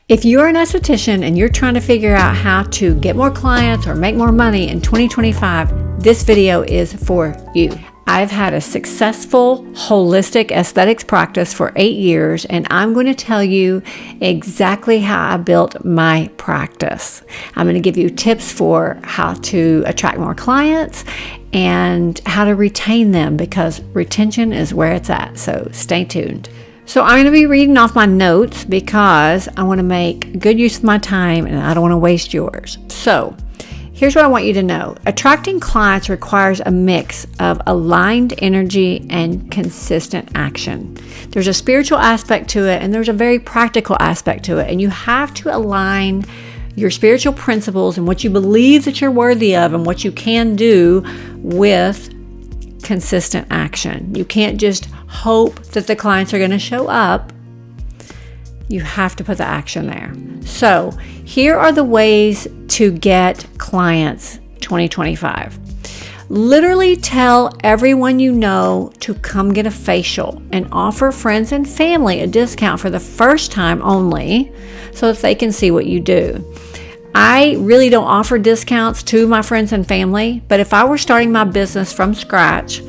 If you're an esthetician and you're trying to figure out how to get more clients or make more money in 2025, this video is for you. I've had a successful holistic aesthetics practice for 8 years, and I'm going to tell you exactly how I built my practice. I'm going to give you tips for how to attract more clients and how to retain them, because retention is where it's at. So stay tuned. So I'm going to be reading off my notes because I want to make good use of my time and I don't want to waste yours. So here's what I want you to know. Attracting clients requires a mix of aligned energy and consistent action. There's a spiritual aspect to it and there's a very practical aspect to it. And you have to align your spiritual principles and what you believe that you're worthy of and what you can do with consistent action. You can't just hope that the clients are going to show up. You have to put the action there. So here are the ways to get clients 2025. Literally tell everyone you know to come get a facial and offer friends and family a discount for the first time only so that they can see what you do. I really don't offer discounts to my friends and family, but if I were starting my business from scratch,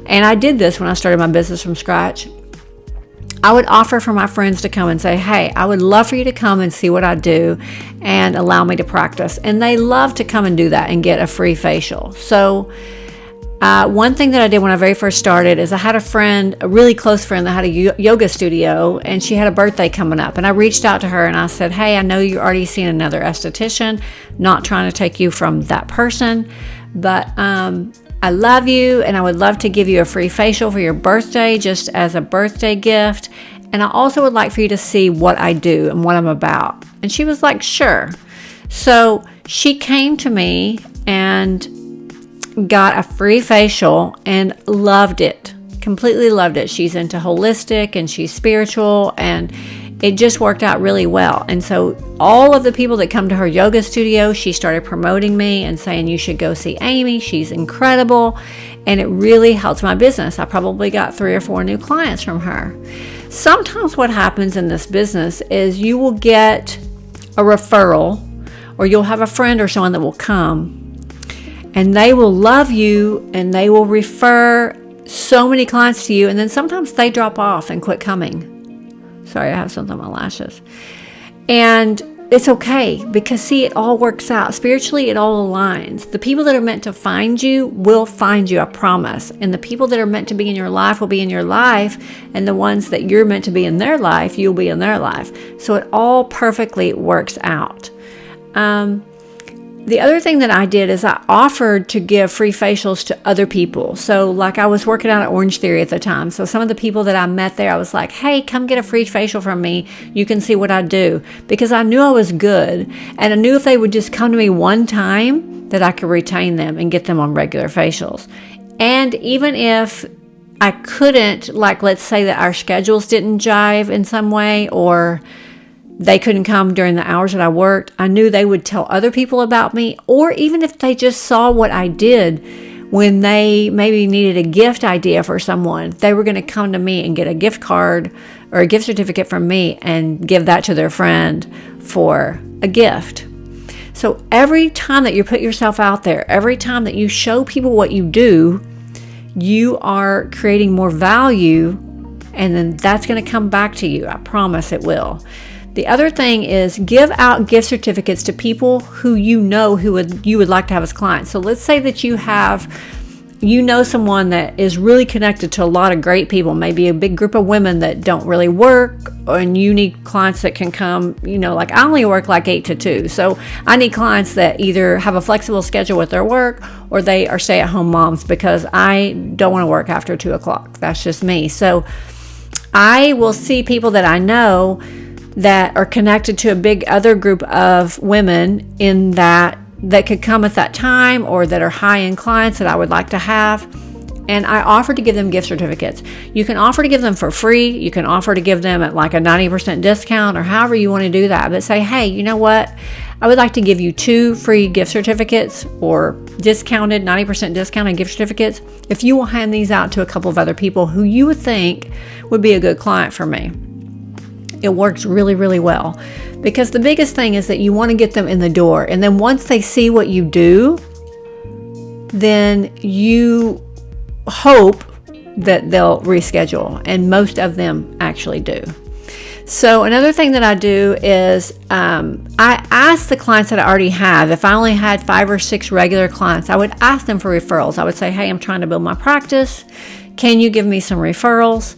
and I did this when I started my business from scratch, I would offer for my friends to come and say, hey, I would love for you to come and see what I do and allow me to practice. And they love to come and do that and get a free facial. So one thing that I did when I very first started is I had a friend, a really close friend that had a yoga studio, and she had a birthday coming up. And I reached out to her and I said, hey, I know you're already seeing another esthetician, not trying to take you from that person, but I love you and I would love to give you a free facial for your birthday just as a birthday gift. And I also would like for you to see what I do and what I'm about. And she was like, sure. So she came to me and got a free facial and loved it, completely loved it. She's into holistic and she's spiritual, and it just worked out really well. And so all of the people that come to her yoga studio, she started promoting me and saying, you should go see Amy. She's incredible. And it really helped my business. I probably got 3 or 4 new clients from her. Sometimes what happens in this business is you will get a referral, or you'll have a friend or someone that will come and they will love you and they will refer so many clients to you. And then sometimes they drop off and quit coming. Sorry, I have something on my lashes. And it's okay, because see, it all works out. Spiritually, it all aligns. The people that are meant to find you will find you, I promise. And the people that are meant to be in your life will be in your life. And the ones that you're meant to be in their life, you'll be in their life. So it all perfectly works out. The other thing that I did is I offered to give free facials to other people. So like I was working out at Orange Theory at the time. So some of the people that I met there, I was like, hey, come get a free facial from me. You can see what I do. Because I knew I was good. And I knew if they would just come to me one time that I could retain them and get them on regular facials. And even if I couldn't, like let's say that our schedules didn't jive in some way, or they couldn't come during the hours that I worked, I knew they would tell other people about me. Or even if they just saw what I did when they maybe needed a gift idea for someone, they were going to come to me and get a gift card or a gift certificate from me and give that to their friend for a gift. So every time that you put yourself out there, every time that you show people what you do, you are creating more value, and then that's going to come back to you. I promise it will. The other thing is give out gift certificates to people who you know you would like to have as clients. So let's say that you know someone that is really connected to a lot of great people, maybe a big group of women that don't really work, and you need clients that can come, like I only work like 8 to 2. So I need clients that either have a flexible schedule with their work or they are stay-at-home moms, because I don't want to work after 2 o'clock. That's just me. So I will see people that I know that are connected to a big other group of women in that could come at that time, or that are high-end clients that I would like to have. And I offer to give them gift certificates. You can offer to give them for free. You can offer to give them at like a 90% discount, or however you want to do that. But say, hey, you know what? I would like to give you 2 free gift certificates, or discounted, 90% discounted gift certificates, if you will hand these out to a couple of other people who you would think would be a good client for me. It works really, really well. Because the biggest thing is that you want to get them in the door. And then once they see what you do, then you hope that they'll reschedule. And most of them actually do. So another thing that I do is I ask the clients that I already have. If I only had 5 or 6 regular clients, I would ask them for referrals. I would say, hey, I'm trying to build my practice. Can you give me some referrals?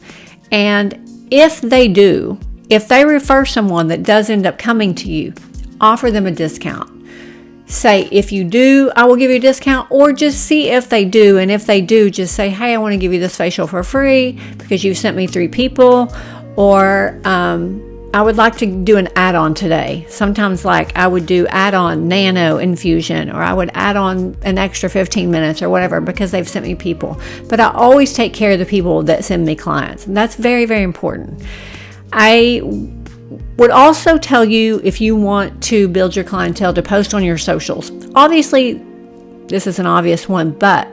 And if they do, if they refer someone that does end up coming to you, offer them a discount. Say, if you do, I will give you a discount, or just see if they do. And if they do, just say, hey, I want to give you this facial for free because you sent me 3 people. Or I would like to do an add-on today. Sometimes like I would do add-on nano infusion, or I would add on an extra 15 minutes or whatever because they've sent me people. But I always take care of the people that send me clients. And that's very, very important. I would also tell you, if you want to build your clientele, to post on your socials. Obviously, this is an obvious one, but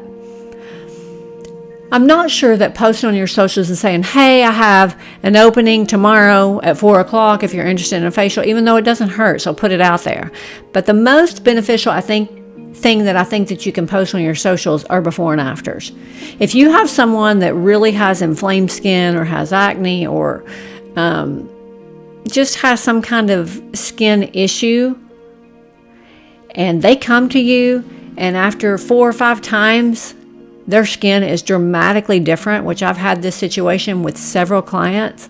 I'm not sure that posting on your socials and saying, hey, I have an opening tomorrow at 4 o'clock if you're interested in a facial, even though it doesn't hurt, so put it out there. But the most beneficial, thing that I think that you can post on your socials are before and afters. If you have someone that really has inflamed skin or has acne or just has some kind of skin issue, and they come to you, and after 4 or 5 times, their skin is dramatically different, which I've had this situation with several clients,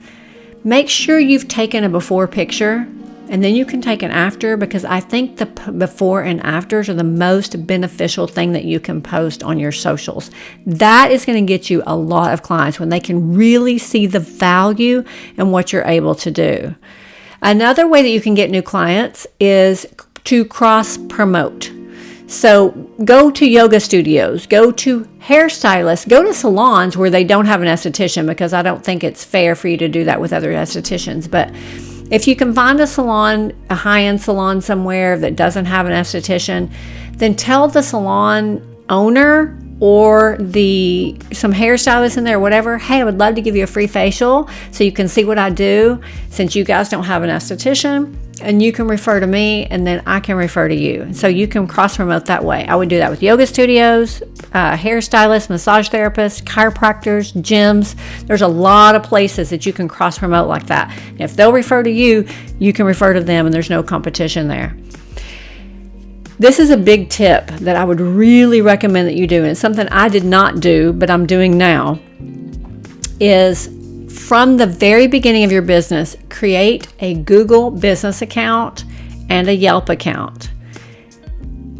make sure you've taken a before picture, and then you can take an after, because I think the before and afters are the most beneficial thing that you can post on your socials. That is going to get you a lot of clients when they can really see the value in what you're able to do. Another way that you can get new clients is to cross promote. So go to yoga studios, go to hairstylists, go to salons where they don't have an esthetician, because I don't think it's fair for you to do that with other estheticians. But if you can find a salon, a high-end salon somewhere that doesn't have an esthetician, then tell the salon owner or some hairstylist in there or whatever, hey, I would love to give you a free facial so you can see what I do, since you guys don't have an esthetician, and you can refer to me, and then I can refer to you. So you can cross-promote that way. I would do that with yoga studios, hairstylists, massage therapists, chiropractors, gyms. There's a lot of places that you can cross-promote like that. And if they'll refer to you, you can refer to them, and there's no competition there. This is a big tip that I would really recommend that you do, and it's something I did not do, but I'm doing now, is from the very beginning of your business, create a Google business account and a Yelp account.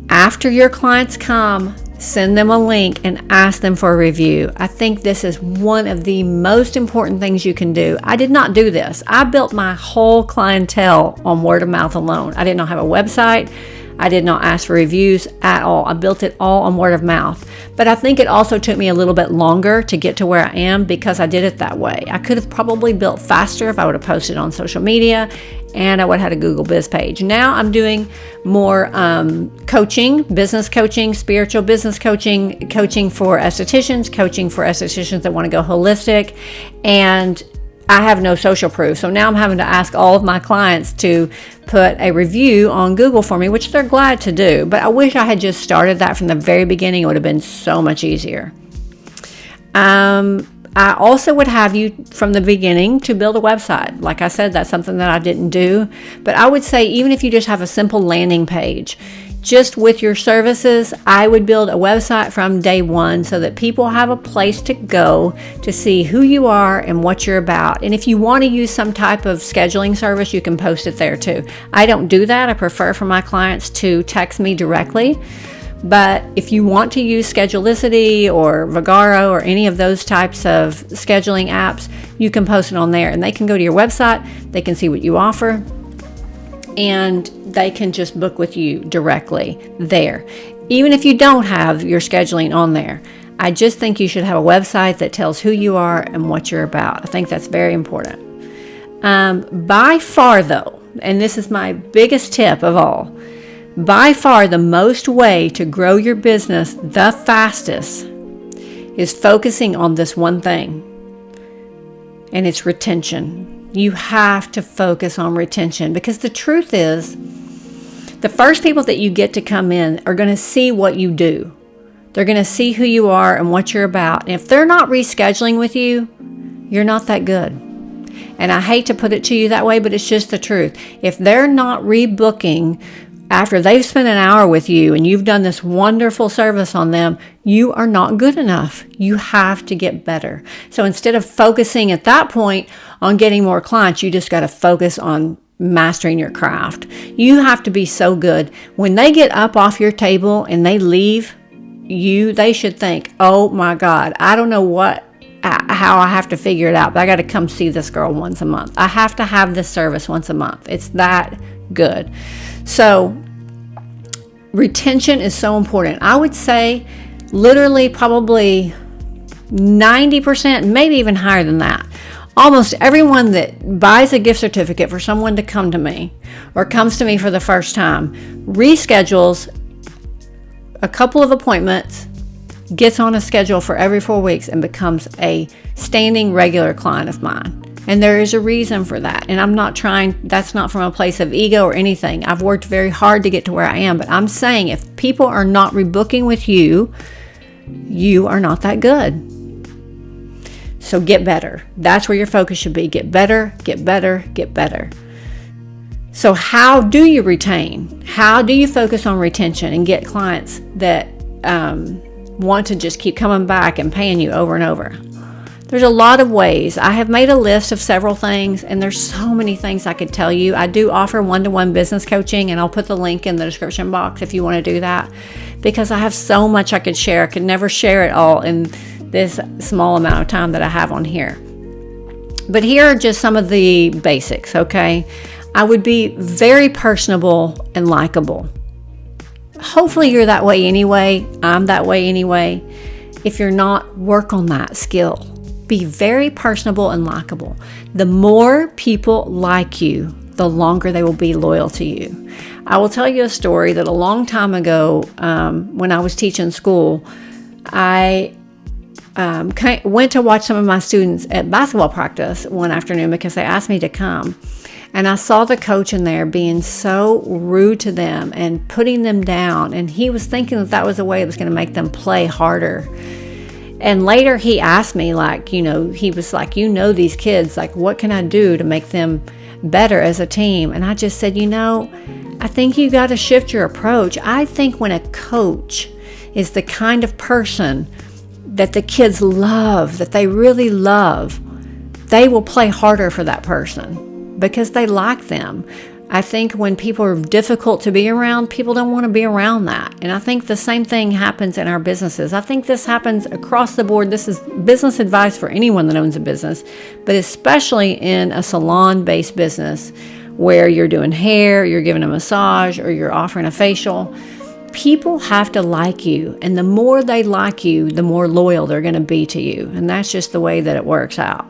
After your clients come, send them a link and ask them for a review. I think this is one of the most important things you can do. I did not do this. I built my whole clientele on word of mouth alone. I did not have a website. I did not ask for reviews at all. I built it all on word of mouth. But I think it also took me a little bit longer to get to where I am because I did it that way. I could have probably built faster if I would have posted on social media, and I would have had a Google Biz page. Now I'm doing more coaching, business coaching, spiritual business coaching, coaching for estheticians that want to go holistic, and I have no social proof. So now I'm having to ask all of my clients to put a review on Google for me, which they're glad to do. But I wish I had just started that from the very beginning. It would have been so much easier. I also would have you from the beginning to build a website. Like I said, that's something that I didn't do. But I would say, even if you just have a simple landing page, just with your services, I would build a website from day one so that people have a place to go to see who you are and what you're about. And if you want to use some type of scheduling service, you can post it there too. I don't do that. I prefer for my clients to text me directly. But if you want to use Schedulicity or Vagaro or any of those types of scheduling apps, you can post it on there, and they can go to your website, they can see what you offer, and they can just book with you directly there. Even if you don't have your scheduling on there, I just think you should have a website that tells who you are and what you're about. I think that's very important. By far though, and this is my biggest tip of all, by far the most way to grow your business the fastest is focusing on this one thing, and it's retention. You have to focus on retention, because the truth is, the first people that you get to come in are going to see what you do. They're going to see who you are and what you're about. And if they're not rescheduling with you, you're not that good. And I hate to put it to you that way, but it's just the truth. If they're not rebooking after they've spent an hour with you and you've done this wonderful service on them, you are not good enough. You have to get better. So instead of focusing at that point on getting more clients, you just got to focus on mastering your craft. You have to be so good. When they get up off your table and they leave you, they should think, oh my God, I don't know how I have to figure it out, but I got to come see this girl once a month. I have to have this service once a month. It's that good. So retention is so important. I would say literally probably 90%, maybe even higher than that. Almost everyone that buys a gift certificate for someone to come to me or comes to me for the first time reschedules a couple of appointments, gets on a schedule for every 4 weeks, and becomes a standing regular client of mine. And there is a reason for that. And I'm not trying, that's not from a place of ego or anything. I've worked very hard to get to where I am, but I'm saying if people are not rebooking with you, you are not that good. So get better. That's where your focus should be. Get better, get better, get better. So how do you retain? How do you focus on retention and get clients that want to just keep coming back and paying you over and over? There's a lot of ways. I have made a list of several things, and there's so many things I could tell you. I do offer one-to-one business coaching, and I'll put the link in the description box if you want to do that, because I have so much I could share. I could never share it all in this small amount of time that I have on here. But here are just some of the basics, okay? I would be very personable and likable. Hopefully you're that way anyway. I'm that way anyway. If you're not, work on that skill. Be very personable and likable. The more people like you, the longer they will be loyal to you. I will tell you a story that a long time ago, when I was teaching school, I went to watch some of my students at basketball practice one afternoon because they asked me to come. And I saw the coach in there being so rude to them and putting them down. And he was thinking that that was a way it was going to make them play harder. And later he asked me, like, he was like, these kids, like, what can I do to make them better as a team? And I just said, I think you got to shift your approach. I think when a coach is the kind of person that the kids love, that they really love, they will play harder for that person because they like them. I think when people are difficult to be around, people don't want to be around that. And I think the same thing happens in our businesses. I think this happens across the board. This is business advice for anyone that owns a business, but especially in a salon-based business where you're doing hair, you're giving a massage, or you're offering a facial. People have to like you, and the more they like you, the more loyal they're going to be to you. And that's just the way that it works out.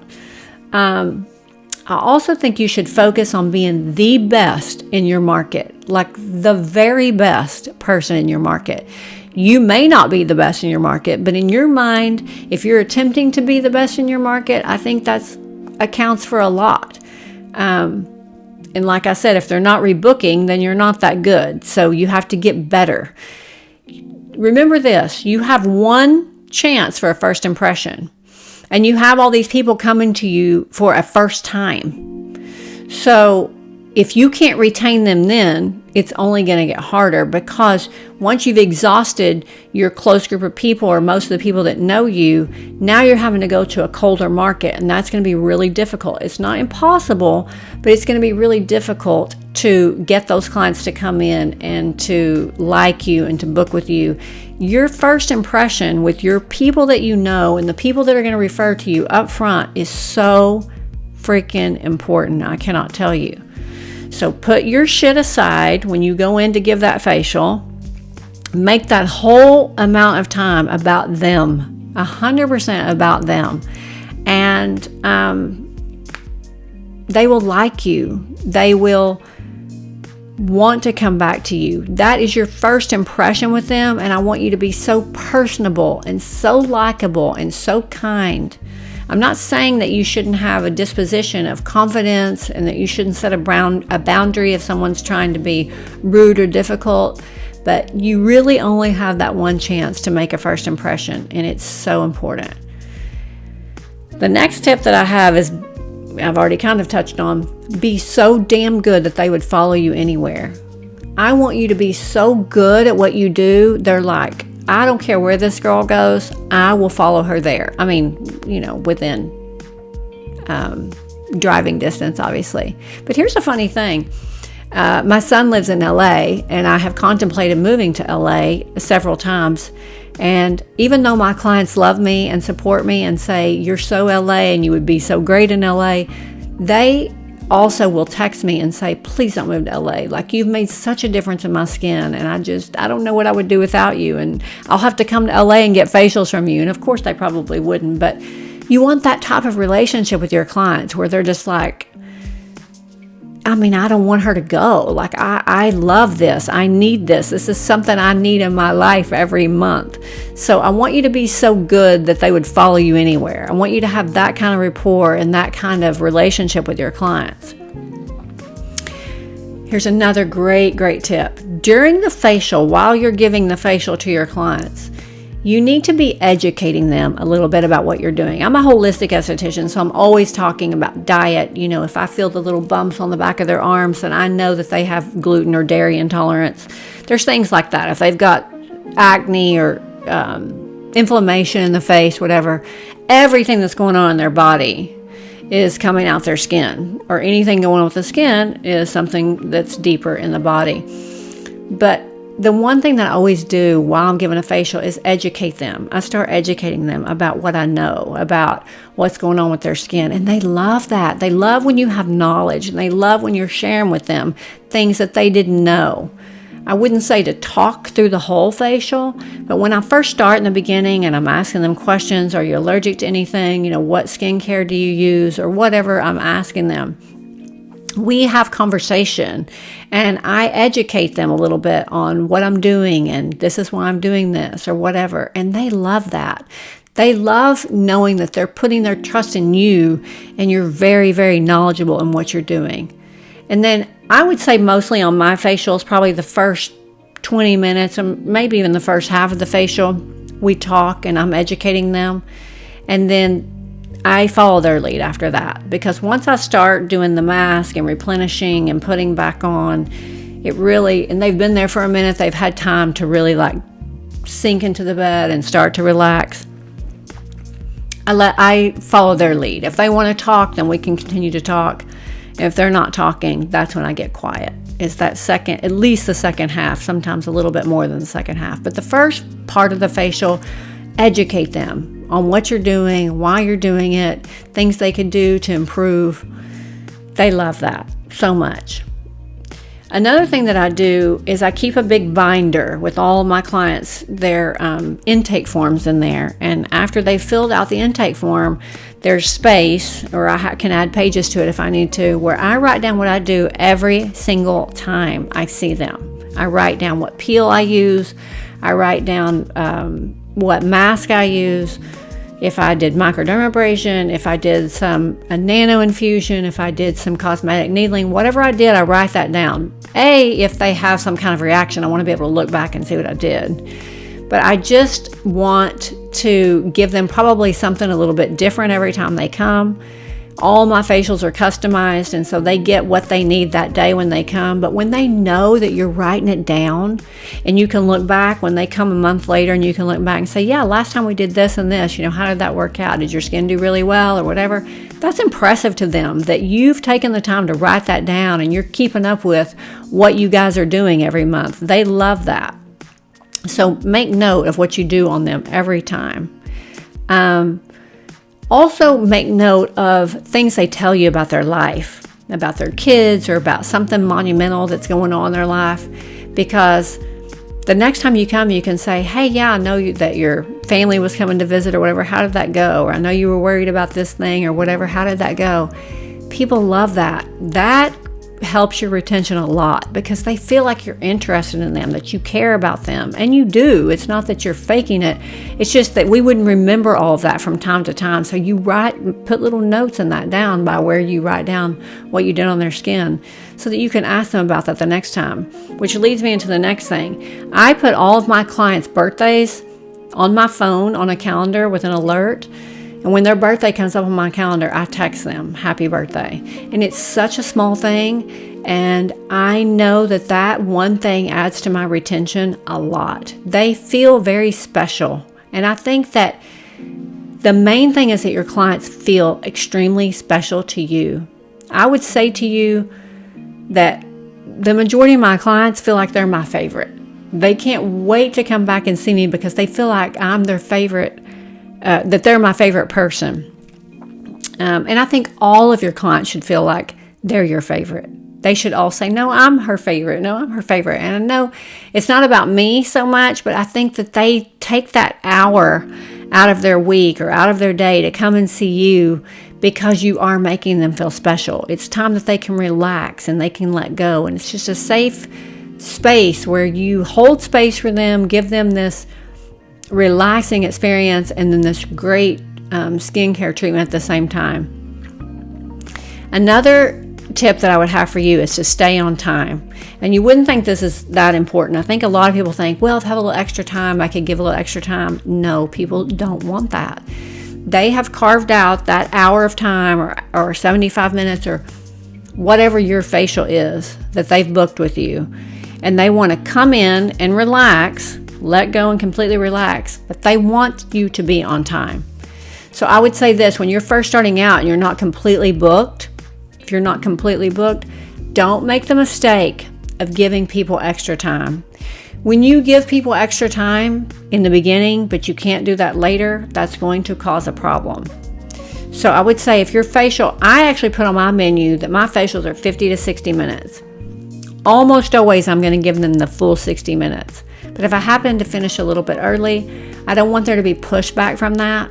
I also think you should focus on being the best in your market, like the very best person in your market. You may not be the best in your market, but in your mind, if you're attempting to be the best in your market, I think that accounts for a lot. And like I said, if they're not rebooking, then you're not that good. So you have to get better. Remember this, you have one chance for a first impression. And you have all these people coming to you for a first time. So if you can't retain them then, it's only going to get harder, because once you've exhausted your close group of people or most of the people that know you, now you're having to go to a colder market, and that's going to be really difficult. It's not impossible, but it's going to be really difficult to get those clients to come in and to like you and to book with you. Your first impression with your people that you know and the people that are going to refer to you up front is so freaking important. I cannot tell you. So put your shit aside when you go in to give that facial. Make that whole amount of time about them, 100% about them. And they will like you. They will want to come back to you. That is your first impression with them, and I want you to be so personable and so likable and so kind. I'm not saying that you shouldn't have a disposition of confidence and that you shouldn't set a boundary if someone's trying to be rude or difficult, but you really only have that one chance to make a first impression, and it's so important. The next tip that I have is, I've already kind of touched on, be so damn good that they would follow you anywhere. I want you to be so good at what you do, they're like, I don't care where this girl goes, I will follow her there. I mean, within driving distance, obviously. But here's a funny thing. My son lives in LA, and I have contemplated moving to LA several times. And even though my clients love me and support me and say, you're so LA and you would be so great in LA, they also will text me and say, please don't move to LA. Like, you've made such a difference in my skin, and I don't know what I would do without you. And I'll have to come to LA and get facials from you. And of course they probably wouldn't, but you want that type of relationship with your clients where they're just like, I don't want her to go. Like, I love this. I need this. This is something I need in my life every month. So I want you to be so good that they would follow you anywhere. I want you to have that kind of rapport and that kind of relationship with your clients. Here's another great tip. During the facial, while you're giving the facial to your clients, you need to be educating them a little bit about what you're doing. I'm a holistic esthetician, so I'm always talking about diet. If I feel the little bumps on the back of their arms, then I know that they have gluten or dairy intolerance. There's things like that. If they've got acne or inflammation in the face, whatever, everything that's going on in their body is coming out their skin, or anything going on with the skin is something that's deeper in the body. But the one thing that I always do while I'm giving a facial is educate them. I start educating them about what I know, about what's going on with their skin. And they love that. They love when you have knowledge, and they love when you're sharing with them things that they didn't know. I wouldn't say to talk through the whole facial, but when I first start in the beginning and I'm asking them questions, are you allergic to anything? What skincare do you use, or whatever I'm asking them, we have conversation, and I educate them a little bit on what I'm doing, and this is why I'm doing this, or whatever. And they love that. They love knowing that they're putting their trust in you, and you're very, very knowledgeable in what you're doing. And then I would say mostly on my facials, probably the first 20 minutes, and maybe even the first half of the facial, we talk and I'm educating them. And then I follow their lead after that, because once I start doing the mask and replenishing and putting back on, and they've been there for a minute, they've had time to really sink into the bed and start to relax. I follow their lead. If they want to talk, then we can continue to talk. If they're not talking, that's when I get quiet. It's that at least the second half, sometimes a little bit more than the second half. But the first part of the facial, educate them on what you're doing, why you're doing it, things they could do to improve. They love that so much. Another thing that I do is I keep a big binder with all of my clients, their intake forms in there. And after they've filled out the intake form, there's space, or I can add pages to it if I need to, where I write down what I do every single time I see them. I write down what peel I use. I write down what mask I use, if I did microdermabrasion, if I did a nano infusion, if I did some cosmetic needling, whatever I did, I write that down. If they have some kind of reaction, I want to be able to look back and see what I did. But I just want to give them probably something a little bit different every time they come. All my facials are customized, and so they get what they need that day when they come. But when they know that you're writing it down, and you can look back when they come a month later, and you can look back and say, yeah, last time we did this and this, how did that work out? Did your skin do really well, or whatever? That's impressive to them that you've taken the time to write that down, and you're keeping up with what you guys are doing every month. They love that. So make note of what you do on them every time. Also make note of things they tell you about their life, about their kids, or about something monumental that's going on in their life, because the next time you come, you can say, hey, yeah, I know that your family was coming to visit or whatever. How did that go? Or I know you were worried about this thing or whatever. How did that go? People love that. That helps your retention a lot because they feel like you're interested in them, that you care about them. And you do. It's not that you're faking it. It's just that we wouldn't remember all of that from time to time. So you put little notes in that down by where you write down what you did on their skin so that you can ask them about that the next time, which leads me into the next thing. I put all of my clients' birthdays on my phone on a calendar with an alert. And when their birthday comes up on my calendar, I text them, happy birthday. And it's such a small thing. And I know that one thing adds to my retention a lot. They feel very special. And I think that the main thing is that your clients feel extremely special to you. I would say to you that the majority of my clients feel like they're my favorite. They can't wait to come back and see me because they feel like I'm their favorite. That they're my favorite person. And I think all of your clients should feel like they're your favorite. They should all say, no, I'm her favorite. No, I'm her favorite. And I know it's not about me so much, but I think that they take that hour out of their week or out of their day to come and see you because you are making them feel special. It's time that they can relax and they can let go. And it's just a safe space where you hold space for them, give them this relaxing experience, and then this great skincare treatment at the same time. Another tip that I would have for you is to stay on time. And you wouldn't think this is that important. I think a lot of people think, well, if I have a little extra time, I could give a little extra time. No, people don't want that. They have carved out that hour of time or 75 minutes or whatever your facial is that they've booked with you. And they want to come in and relax, let go and completely relax, but they want you to be on time. So I would say this, when you're first starting out and you're not completely booked, if you're not completely booked, don't make the mistake of giving people extra time. When you give people extra time in the beginning, but you can't do that later, that's going to cause a problem. So I would say if your facial, I actually put on my menu that my facials are 50 to 60 minutes. Almost always I'm going to give them the full 60 minutes. But if I happen to finish a little bit early, I don't want there to be pushback from that.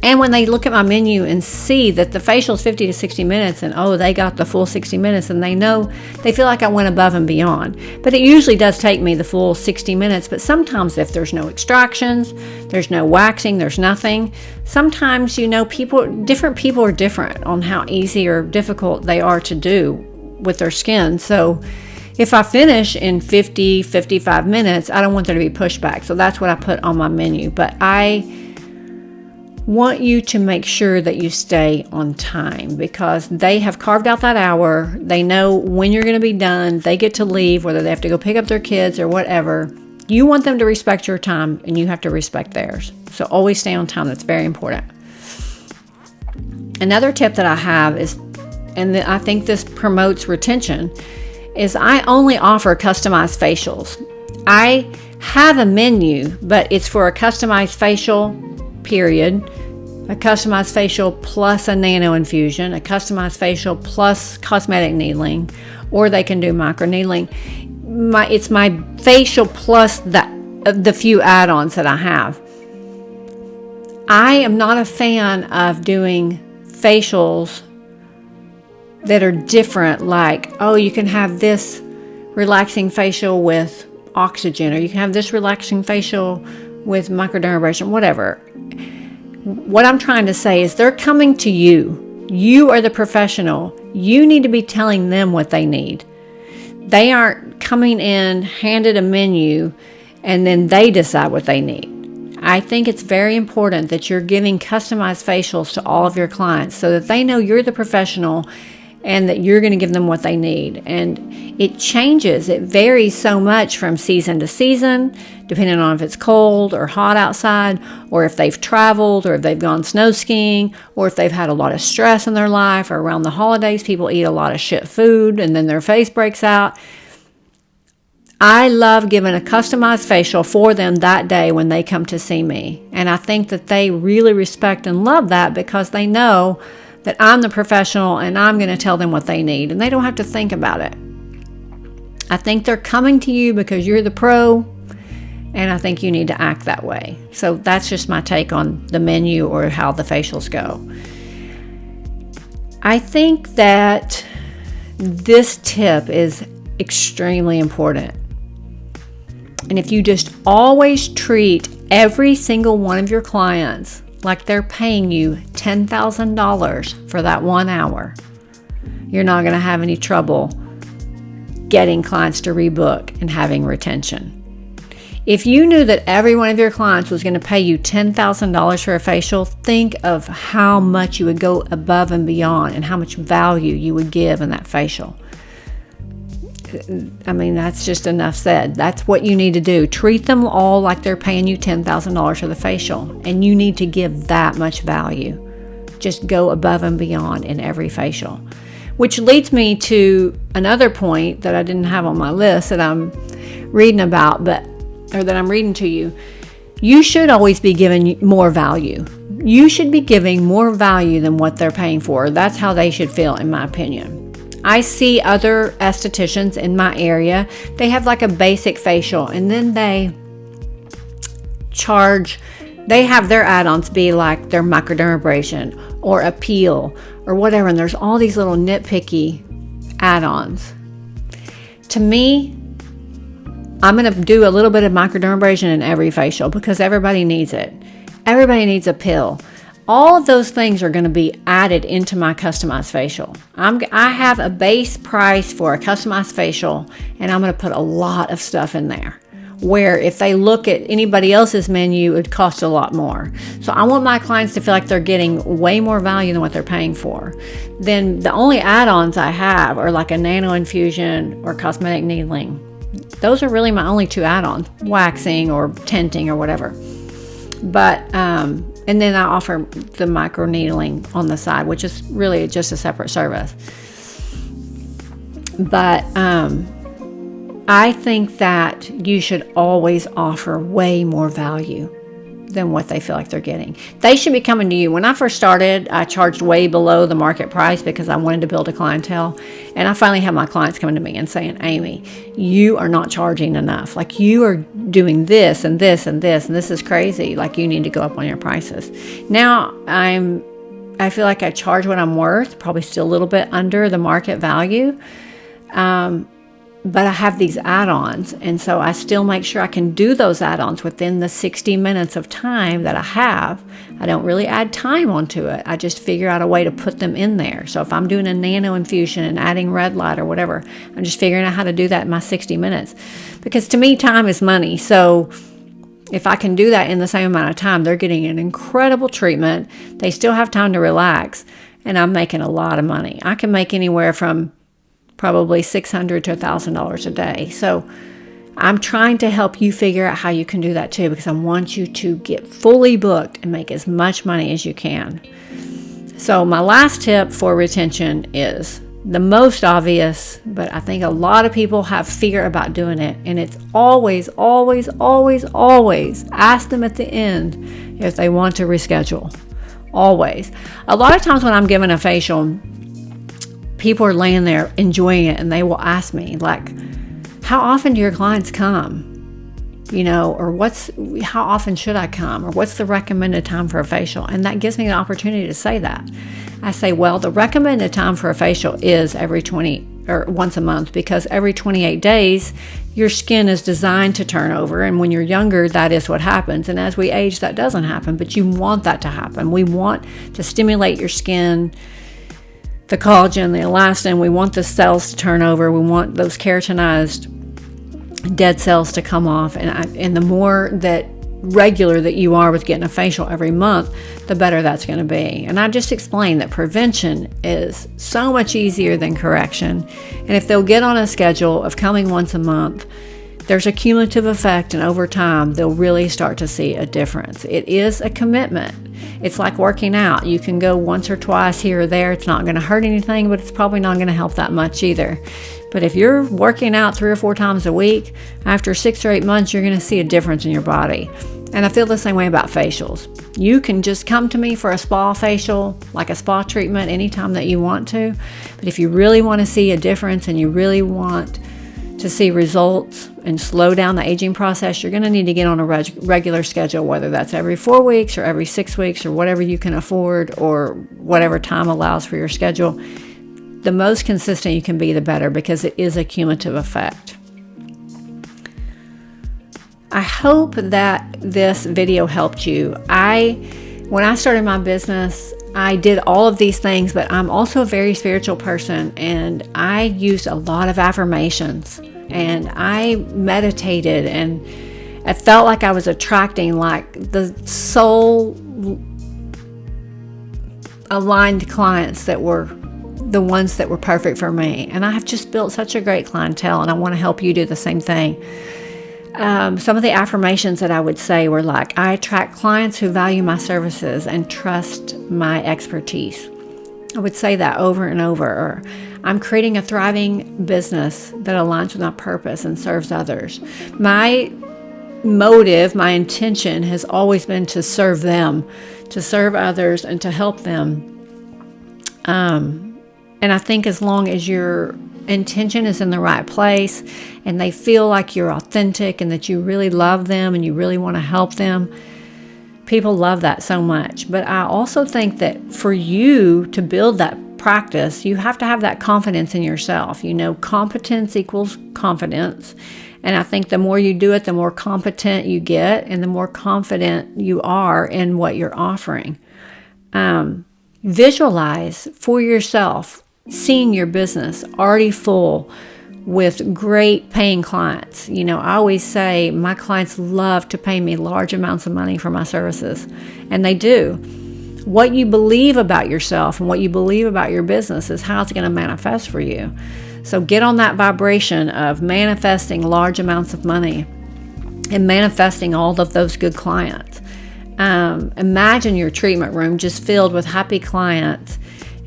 And when they look at my menu and see that the facial is 50 to 60 minutes and, oh, they got the full 60 minutes and they feel like I went above and beyond. But it usually does take me the full 60 minutes. But sometimes if there's no extractions, there's no waxing, there's nothing. Sometimes, different people are different on how easy or difficult they are to do with their skin. So if I finish in 50, 55 minutes, I don't want there to be pushback. So that's what I put on my menu. But I want you to make sure that you stay on time because they have carved out that hour. They know when you're going to be done. They get to leave, whether they have to go pick up their kids or whatever. You want them to respect your time and you have to respect theirs. So always stay on time. That's very important. Another tip that I have is, and I think this promotes retention, is I only offer customized facials. I have a menu, but it's for a customized facial, period. A customized facial plus a nano infusion, a customized facial plus cosmetic needling, or they can do micro needling. It's my facial plus the few add-ons that I have. I am not a fan of doing facials that are different, like, oh, you can have this relaxing facial with oxygen, or you can have this relaxing facial with microdermabrasion, whatever. What I'm trying to say is they're coming to you. You are the professional. You need to be telling them what they need. They aren't coming in, handed a menu, and then they decide what they need. I think it's very important that you're giving customized facials to all of your clients so that they know you're the professional and that you're going to give them what they need. And it changes. It varies so much from season to season, depending on if it's cold or hot outside, or if they've traveled, or if they've gone snow skiing, or if they've had a lot of stress in their life, or around the holidays, people eat a lot of shit food and then their face breaks out. I love giving a customized facial for them that day when they come to see me. And I think that they really respect and love that because they know that I'm the professional and I'm going to tell them what they need, and they don't have to think about it. I think they're coming to you because you're the pro, and I think you need to act that way. So that's just my take on the menu or how the facials go. I think that This tip is extremely important. And if you just always treat every single one of your clients like they're paying you $10,000 for that 1 hour, you're not going to have any trouble getting clients to rebook and having retention. If you knew that every one of your clients was going to pay you $10,000 for a facial, think of how much you would go above and beyond and how much value you would give in that facial. I mean, that's just enough said. That's what you need to do. Treat them all like they're paying you $10,000 for the facial, and you need to give that much value. Just go above and beyond in every facial. Which leads me to another point that I didn't have on my list that I'm reading about, that I'm reading to you. You should always be giving more value. You should be giving more value than what they're paying for. That's how they should feel, in my opinion. I see other estheticians in my area. They have like a basic facial, and then they have their add-ons be like their microdermabrasion or a peel or whatever, and there's all these little nitpicky add-ons. To me, I'm going to do a little bit of microdermabrasion in every facial because everybody needs it. Everybody needs a pill. All of those things are going to be added into my customized facial. I have a base price for a customized facial, and I'm going to put a lot of stuff in there. Where if they look at anybody else's menu, it would cost a lot more. So I want my clients to feel like they're getting way more value than what they're paying for. Then the only add-ons I have are like a nano infusion or cosmetic needling. Those are really my only two add-ons, waxing or tinting or whatever. But and then I offer the micro needling on the side, which is really just a separate service. But I think that you should always offer way more value than what they feel like they're getting. They should be coming to you. When I first started, I charged way below the market price because I wanted to build a clientele. And I finally have my clients coming to me and saying, Amy, you are not charging enough. Like, you are doing this and this and this, and this is crazy. Like, you need to go up on your prices. Now I feel like I charge what I'm worth, probably still a little bit under the market value. But I have these add-ons, and so I still make sure I can do those add-ons within the 60 minutes of time that I have. I don't really add time onto it. I just figure out a way to put them in there. So if I'm doing a nano infusion and adding red light or whatever, I'm just figuring out how to do that in my 60 minutes. Because to me, time is money. So if I can do that in the same amount of time, they're getting an incredible treatment. They still have time to relax, and I'm making a lot of money. I can make anywhere from probably $600 to $1,000 a day. So I'm trying to help you figure out how you can do that too, because I want you to get fully booked and make as much money as you can. So my last tip for retention is the most obvious, but I think a lot of people have fear about doing it. And it's always, always, always, always ask them at the end if they want to reschedule. Always. A lot of times when I'm giving a facial, people are laying there enjoying it, and they will ask me, like, how often do your clients come? You know, or how often should I come? Or what's the recommended time for a facial? And that gives me an opportunity to say that. I say, well, the recommended time for a facial is once a month, because every 28 days, your skin is designed to turn over. And when you're younger, that is what happens. And as we age, that doesn't happen, but you want that to happen. We want to stimulate your skin, the collagen, the elastin. We want the cells to turn over. We want those keratinized dead cells to come off. And the more that regular that you are with getting a facial every month, the better that's going to be. And I just explained that prevention is so much easier than correction. And if they'll get on a schedule of coming once a month, there's a cumulative effect, and over time, they'll really start to see a difference. It is a commitment. It's like working out. You can go once or twice here or there. It's not going to hurt anything, but it's probably not going to help that much either. But if you're working out 3 or 4 times a week, after 6 or 8 months, you're going to see a difference in your body. And I feel the same way about facials. You can just come to me for a spa facial, like a spa treatment, anytime that you want to. But if you really want to see a difference and you really want to see results and slow down the aging process, you're going to need to get on a regular schedule, whether that's every 4 weeks or every 6 weeks or whatever you can afford or whatever time allows for your schedule. the most consistent you can be, the better, because it is a cumulative effect. I hope that this video helped you. When I started my business, I did all of these things, but I'm also a very spiritual person, and I used a lot of affirmations, and I meditated, and I felt like I was attracting like the soul aligned clients that were the ones that were perfect for me. And I have just built such a great clientele, and I want to help you do the same thing. Some of the affirmations that I would say were like, I attract clients who value my services and trust my expertise. I would say that over and over. Or, I'm creating a thriving business that aligns with my purpose and serves others. My motive, my intention has always been to serve them, to serve others, and to help them. And I think as long as your intention is in the right place and they feel like you're authentic and that you really love them and you really want to help them, people love that so much. But I also think that for you to build that practice, you have to have that confidence in yourself. Competence equals confidence. And I think the more you do it, the more competent you get and the more confident you are in what you're offering. Visualize for yourself seeing your business already full with great paying clients. I always say my clients love to pay me large amounts of money for my services, and they do. What you believe about yourself and what you believe about your business is how it's going to manifest for you. So get on that vibration of manifesting large amounts of money and manifesting all of those good clients. Imagine your treatment room just filled with happy clients,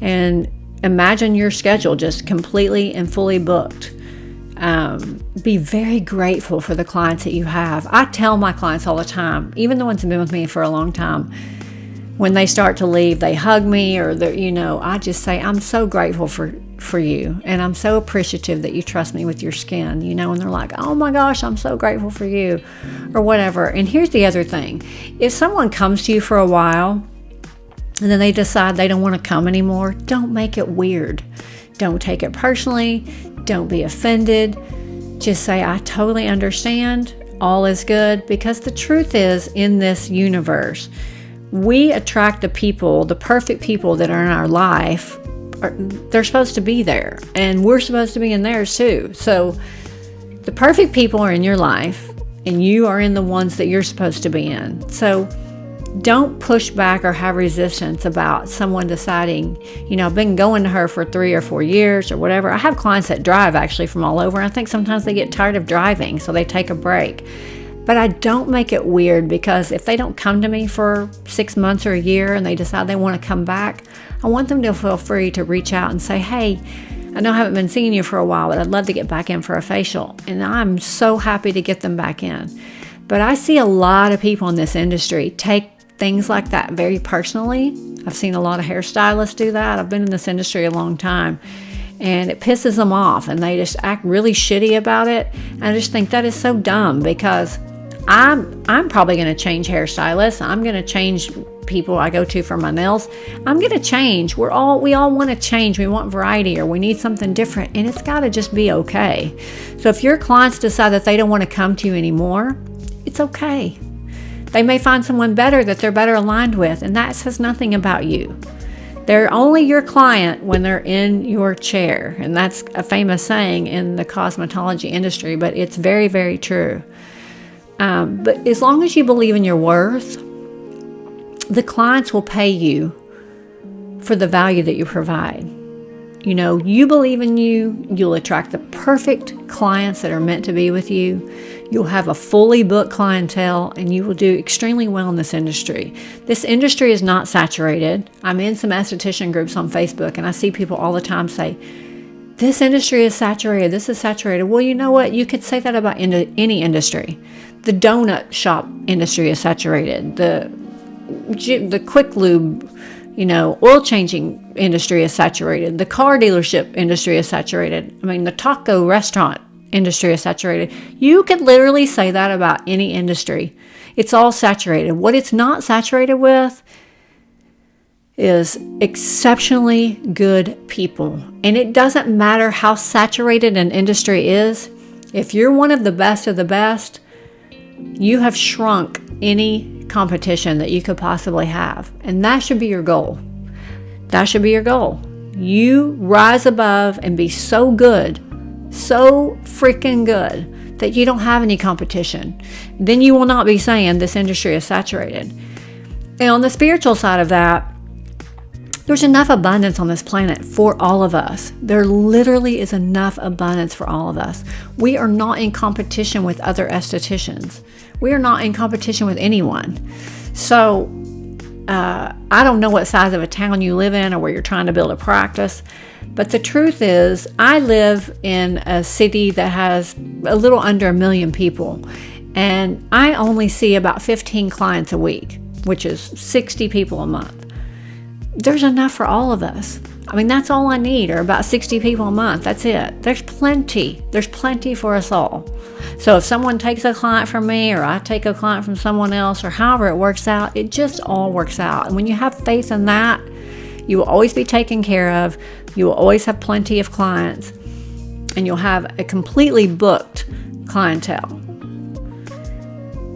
and imagine your schedule just completely and fully booked. Be very grateful for the clients that you have. I tell my clients all the time, even the ones who've been with me for a long time, when they start to leave, they hug me, or I just say, I'm so grateful for you, and I'm so appreciative that you trust me with your skin, and they're like, oh my gosh, I'm so grateful for you, or whatever. And here's the other thing. If someone comes to you for a while and then they decide they don't want to come anymore, don't make it weird. Don't take it personally. Don't be offended. Just say, I totally understand. All is good. Because the truth is, in this universe, we attract the people, the perfect people that are in our life. They're supposed to be there, and we're supposed to be in theirs too. So the perfect people are in your life, and you are in the ones that you're supposed to be in. So don't push back or have resistance about someone deciding, I've been going to her for 3 or 4 years or whatever. I have clients that drive actually from all over. And I think sometimes they get tired of driving, so they take a break. But I don't make it weird, because if they don't come to me for 6 months or a year and they decide they want to come back, I want them to feel free to reach out and say, hey, I know I haven't been seeing you for a while, but I'd love to get back in for a facial. And I'm so happy to get them back in. But I see a lot of people in this industry take things like that very personally. I've seen a lot of hairstylists do that. I've been in this industry a long time, and it pisses them off, and they just act really shitty about it. And I just think that is so dumb, because I'm probably going to change hairstylists. I'm going to change people I go to for my nails. I'm going to change. We all want to change. We want variety, or we need something different, and it's got to just be okay. So if your clients decide that they don't want to come to you anymore, it's okay. They may find someone better that they're better aligned with, and that says nothing about you. They're only your client when they're in your chair, and that's a famous saying in the cosmetology industry, but it's very, very true. But as long as you believe in your worth, the clients will pay you for the value that you provide. You believe in you, you'll attract the perfect clients that are meant to be with you. You'll have a fully booked clientele, and you will do extremely well in this industry. This industry is not saturated. I'm in some esthetician groups on Facebook, and I see people all the time say, this industry is saturated, this is saturated. Well, you know what? You could say that about any industry. The donut shop industry is saturated. The quick lube, oil changing industry is saturated. The car dealership industry is saturated. The taco restaurant industry is saturated. You could literally say that about any industry. It's all saturated. What it's not saturated with is exceptionally good people. And it doesn't matter how saturated an industry is. If you're one of the best, you have shrunk any competition that you could possibly have. And that should be your goal. That should be your goal. You rise above and be so good, so freaking good, that you don't have any competition. Then you will not be saying this industry is saturated. And on the spiritual side of that, there's enough abundance on this planet for all of us. There literally is enough abundance for all of us. We are not in competition with other estheticians. We are not in competition with anyone. So I don't know what size of a town you live in or where you're trying to build a practice, but the truth is I live in a city that has a little under 1 million people, and I only see about 15 clients a week, which is 60 people a month. There's enough for all of us. I mean, that's all I need, are about 60 people a month. That's it. There's plenty. There's plenty for us all. So if someone takes a client from me, or I take a client from someone else, or however it works out, it just all works out. And when you have faith in that, you will always be taken care of. You will always have plenty of clients, and you'll have a completely booked clientele.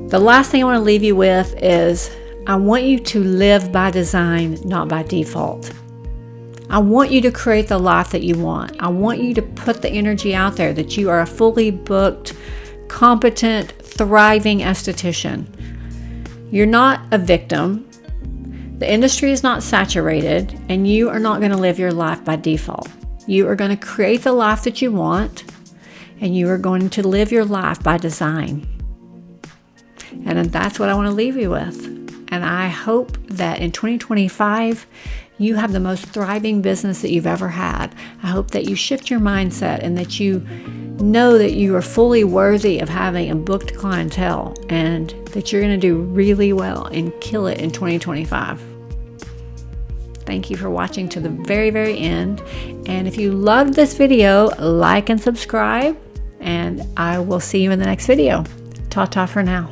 The last thing I want to leave you with is, I want you to live by design, not by default. I want you to create the life that you want. I want you to put the energy out there that you are a fully booked, competent, thriving esthetician. You're not a victim. The industry is not saturated, and you are not going to live your life by default. You are going to create the life that you want, and you are going to live your life by design. And that's what I want to leave you with. And I hope that in 2025, you have the most thriving business that you've ever had. I hope that you shift your mindset and that you know that you are fully worthy of having a booked clientele, and that you're going to do really well and kill it in 2025. Thank you for watching to the very, very end. And if you loved this video, like and subscribe, and I will see you in the next video. Ta-ta for now.